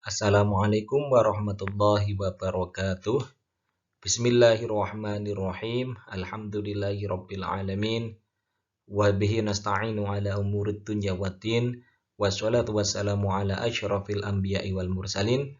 Assalamualaikum warahmatullahi wabarakatuh. Bismillahirrahmanirrahim. Alhamdulillahirabbil alamin. Wa bihi nasta'inu ala umurid dunya waddin. Wassalatu wassalamu ala asyrafil anbiya'i wal mursalin.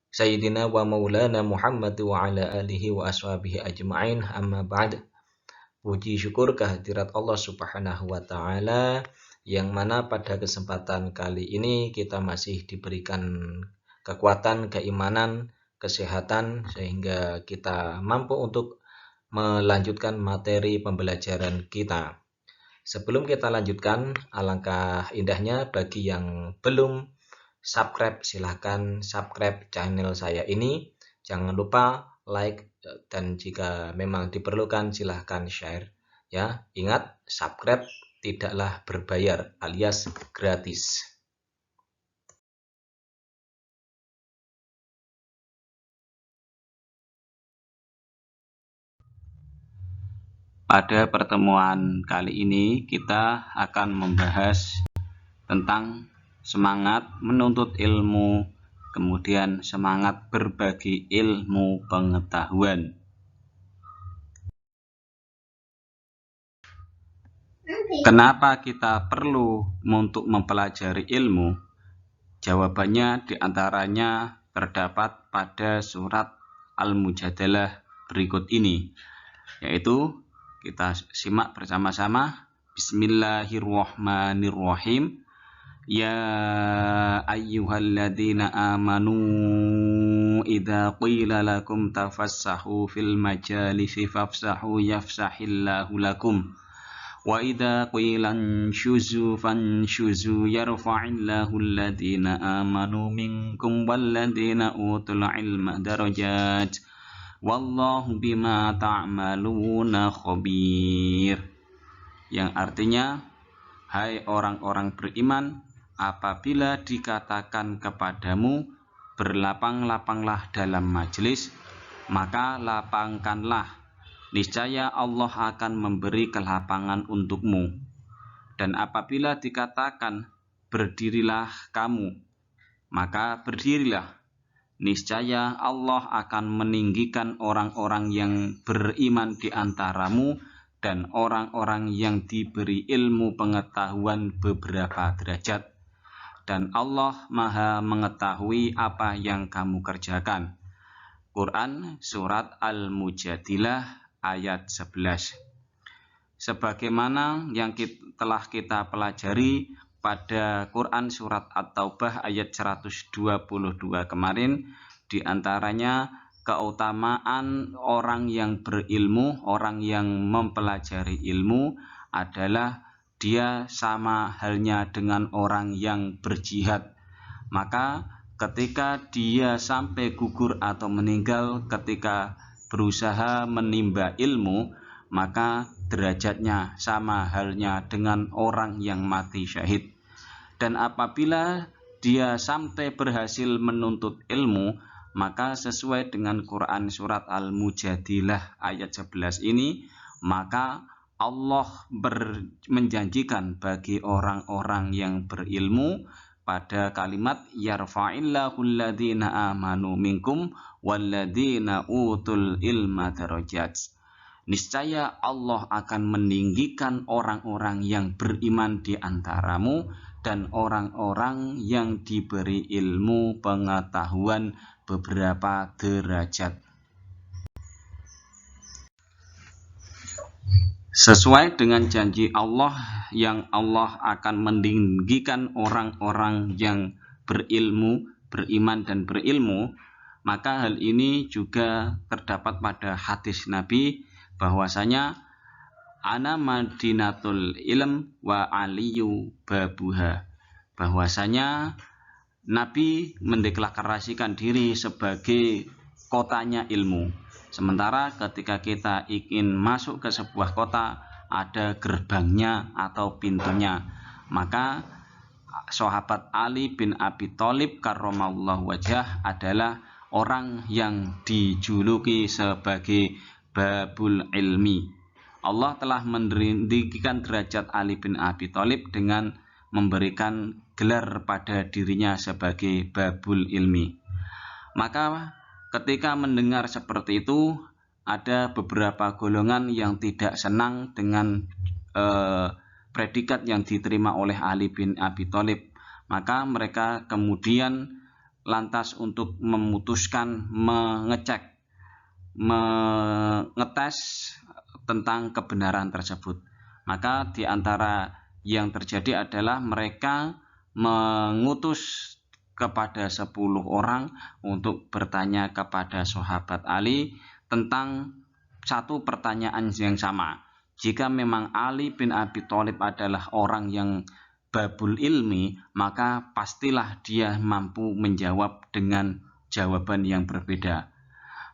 Sayyidina wa maulana Muhammad wa ala alihi wa ashabihi ajma'in. Amma ba'd. Puji syukur kehadirat Allah Subhanahu wa taala, yang mana pada kesempatan kali ini kita masih diberikan kekuatan, keimanan, kesehatan, sehingga kita mampu untuk melanjutkan materi pembelajaran kita. Sebelum kita lanjutkan, alangkah indahnya bagi yang belum subscribe, silahkan subscribe channel saya ini. Jangan lupa like, dan jika memang diperlukan silahkan share ya. Ingat, subscribe tidaklah berbayar alias gratis. Pada pertemuan kali ini kita akan membahas tentang semangat menuntut ilmu, kemudian semangat berbagi ilmu pengetahuan. Kenapa kita perlu untuk mempelajari ilmu? Jawabannya diantaranya terdapat pada surat Al-Mujadalah berikut ini, yaitu kita simak bersama-sama. Bismillahirrahmanirrahim. Ya ayyuhalladzina amanu idza qila lakum tafassahu fil majalisi fafsahu yafsahillahu lakum wa idza qila anshuzu fanshuzu yarfa'illahu alladzina amanu minkum walladzina utul ilma darajat wallahu bima ta'maluna khabir. Yang artinya, hai orang-orang beriman, apabila dikatakan kepadamu berlapang-lapanglah dalam majelis, maka lapangkanlah, niscaya Allah akan memberi kelapangan untukmu. Dan apabila dikatakan berdirilah kamu, maka berdirilah, niscaya Allah akan meninggikan orang-orang yang beriman di antaramu dan orang-orang yang diberi ilmu pengetahuan beberapa derajat. Dan Allah Maha mengetahui apa yang kamu kerjakan. Quran Surat Al-Mujadilah ayat 11. Sebagaimana yang telah kita pelajari pada Quran Surat At-Taubah ayat 122 kemarin, diantaranya keutamaan orang yang berilmu, orang yang mempelajari ilmu adalah dia sama halnya dengan orang yang berjihad. Maka ketika dia sampai gugur atau meninggal ketika berusaha menimba ilmu, maka derajatnya sama halnya dengan orang yang mati syahid. Dan apabila dia sampai berhasil menuntut ilmu, maka sesuai dengan Quran Surat Al-Mujadilah ayat 11 ini, maka Allah menjanjikan bagi orang-orang yang berilmu pada kalimat yarfa'illahu alladzina amanu minkum walladzina utul ilma darajat. Niscaya Allah akan meninggikan orang-orang yang beriman di antaramu dan orang-orang yang diberi ilmu pengetahuan beberapa derajat. Sesuai dengan janji Allah yang Allah akan meninggikan orang-orang yang berilmu, beriman dan berilmu, maka hal ini juga terdapat pada hadis Nabi bahwasanya ana madinatul ilm wa aliyu babuha, bahwasanya Nabi mendeklarasikan diri sebagai kotanya ilmu. Sementara ketika kita ingin masuk ke sebuah kota, ada gerbangnya atau pintunya. Maka sahabat Ali bin Abi Thalib karramallahu wajhah adalah orang yang dijuluki sebagai babul ilmi. Allah telah meninggikan derajat Ali bin Abi Thalib dengan memberikan gelar pada dirinya sebagai babul ilmi. Maka ketika mendengar seperti itu, ada beberapa golongan yang tidak senang dengan predikat yang diterima oleh Ali bin Abi Thalib. Maka mereka kemudian lantas untuk memutuskan mengetes tentang kebenaran tersebut. Maka di antara yang terjadi adalah mereka mengutus kepada 10 orang untuk bertanya kepada sahabat Ali tentang satu pertanyaan yang sama. Jika memang Ali bin Abi Thalib adalah orang yang babul ilmi, maka pastilah dia mampu menjawab dengan jawaban yang berbeda.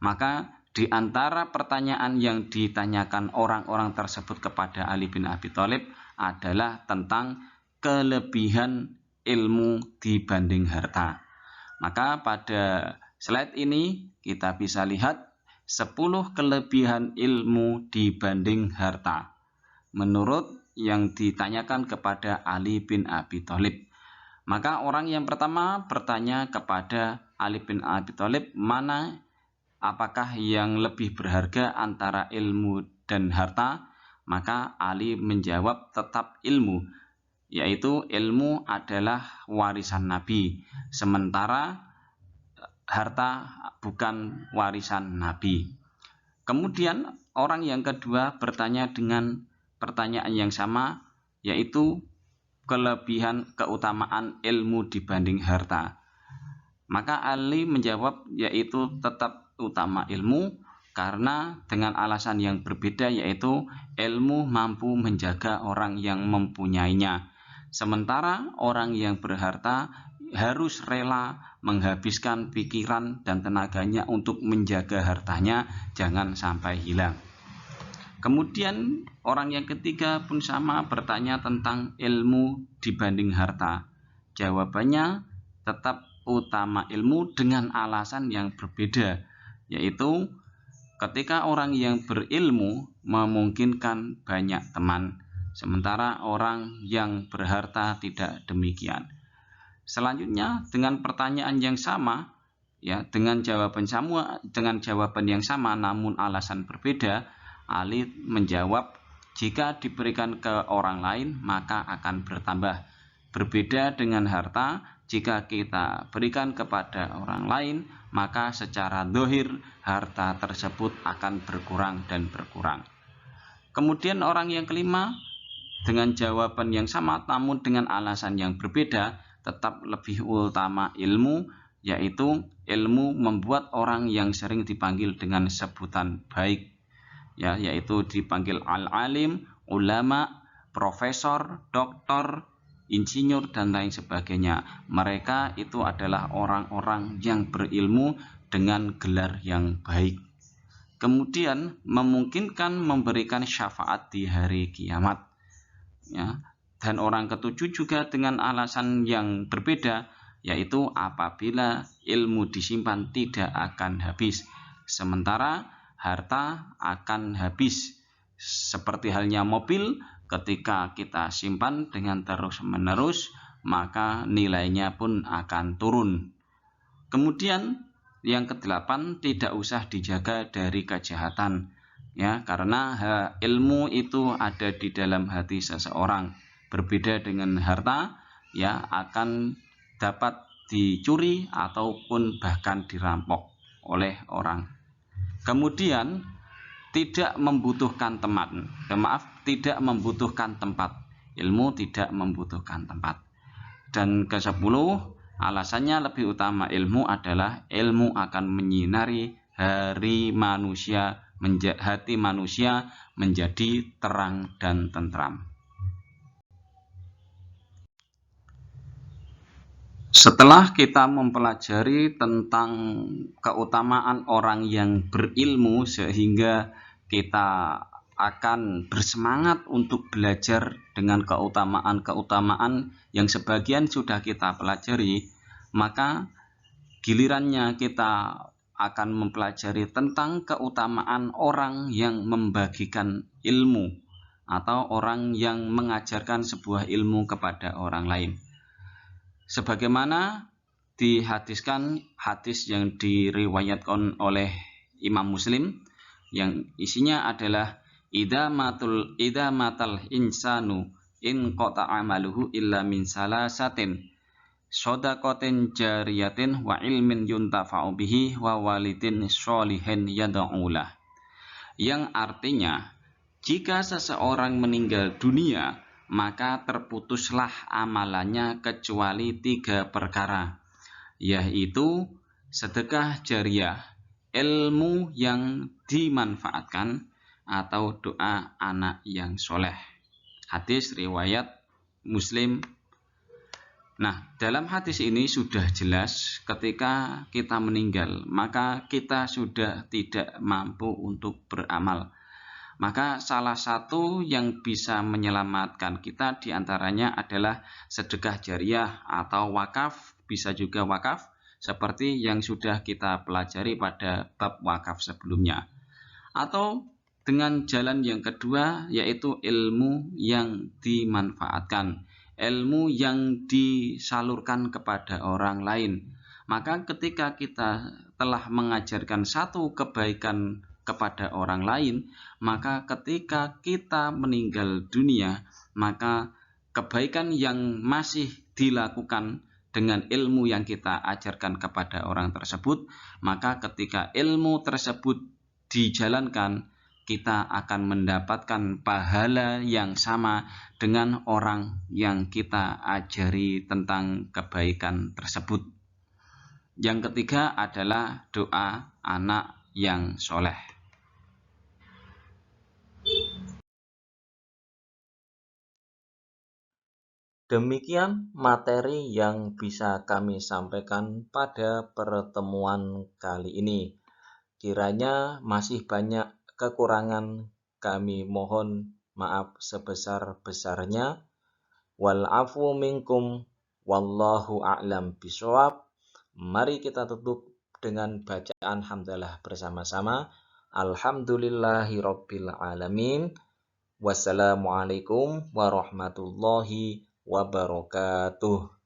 Maka di antara pertanyaan yang ditanyakan orang-orang tersebut kepada Ali bin Abi Thalib adalah tentang kelebihan ilmu dibanding harta. Maka pada slide ini kita bisa lihat 10 kelebihan ilmu dibanding harta menurut yang ditanyakan kepada Ali bin Abi Thalib. Maka orang yang pertama bertanya kepada Ali bin Abi Thalib, apakah yang lebih berharga antara ilmu dan harta? Maka Ali menjawab tetap ilmu, yaitu ilmu adalah warisan Nabi, sementara harta bukan warisan Nabi. Kemudian orang yang kedua bertanya dengan pertanyaan yang sama, yaitu keutamaan ilmu dibanding harta. Maka Ali menjawab yaitu tetap utama ilmu, karena dengan alasan yang berbeda, yaitu ilmu mampu menjaga orang yang mempunyainya, sementara orang yang berharta harus rela menghabiskan pikiran dan tenaganya untuk menjaga hartanya jangan sampai hilang. Kemudian orang yang ketiga pun sama bertanya tentang ilmu dibanding harta. Jawabannya tetap utama ilmu dengan alasan yang berbeda, yaitu ketika orang yang berilmu memungkinkan banyak teman, sementara orang yang berharta tidak demikian. Selanjutnya dengan pertanyaan yang sama, dengan jawaban yang sama namun alasan berbeda, Ali menjawab, jika diberikan ke orang lain maka akan bertambah. Berbeda dengan harta, jika kita berikan kepada orang lain maka secara zahir harta tersebut akan berkurang dan berkurang. Kemudian orang yang kelima dengan jawaban yang sama namun dengan alasan yang berbeda, tetap lebih utama ilmu, yaitu ilmu membuat orang yang sering dipanggil dengan sebutan baik, yaitu dipanggil al-alim, ulama, profesor, doktor, insinyur, dan lain sebagainya. Mereka itu adalah orang-orang yang berilmu dengan gelar yang baik. Kemudian memungkinkan memberikan syafaat di hari kiamat. Dan orang ketujuh juga dengan alasan yang berbeda, yaitu apabila ilmu disimpan tidak akan habis, sementara harta akan habis. Seperti halnya mobil, ketika kita simpan dengan terus-menerus, maka nilainya pun akan turun. Kemudian yang ke-8, tidak usah dijaga dari kejahatan, karena ilmu itu ada di dalam hati seseorang. Berbeda dengan harta, akan dapat dicuri ataupun bahkan dirampok oleh orang. Kemudian tidak membutuhkan tidak membutuhkan tempat. Ilmu tidak membutuhkan tempat. Dan ke-10, alasannya lebih utama ilmu adalah ilmu akan menyinari hati manusia menjadi terang dan tentram. Setelah kita mempelajari tentang keutamaan orang yang berilmu sehingga kita akan bersemangat untuk belajar dengan keutamaan-keutamaan yang sebagian sudah kita pelajari, maka gilirannya kita akan mempelajari tentang keutamaan orang yang membagikan ilmu atau orang yang mengajarkan sebuah ilmu kepada orang lain. Sebagaimana dihadiskan hadis yang diriwayatkan oleh Imam Muslim yang isinya adalah idza matal insanu in qata amaluhu illa min salasatin shadaqatin jariyatin wa ilmin yuntafa'u bihi wa walidin sholihin yad'ulah, yang artinya jika seseorang meninggal dunia maka terputuslah amalannya kecuali 3 perkara, yaitu sedekah jariah, ilmu yang dimanfaatkan, atau doa anak yang soleh. Hadis riwayat Muslim. Nah, dalam hadis ini sudah jelas ketika kita meninggal maka kita sudah tidak mampu untuk beramal. Maka salah satu yang bisa menyelamatkan kita diantaranya adalah sedekah jariah atau wakaf, bisa juga wakaf seperti yang sudah kita pelajari pada bab wakaf sebelumnya. Atau dengan jalan yang kedua yaitu ilmu yang dimanfaatkan, ilmu yang disalurkan kepada orang lain. Maka ketika kita telah mengajarkan satu kebaikan kepada orang lain, maka ketika kita meninggal dunia, maka kebaikan yang masih dilakukan dengan ilmu yang kita ajarkan kepada orang tersebut, maka ketika ilmu tersebut dijalankan, kita akan mendapatkan pahala yang sama dengan orang yang kita ajari tentang kebaikan tersebut. Yang ketiga adalah doa anak yang soleh. Demikian materi yang bisa kami sampaikan pada pertemuan kali ini. Kiranya masih banyak kekurangan, kami mohon maaf sebesar-besarnya. Wal afu minkum wallahu a'lam bishawab. Mari kita tutup dengan bacaan hamdalah bersama-sama. Alhamdulillahirabbil alamin. Wassalamualaikum warahmatullahi wabarakatuh.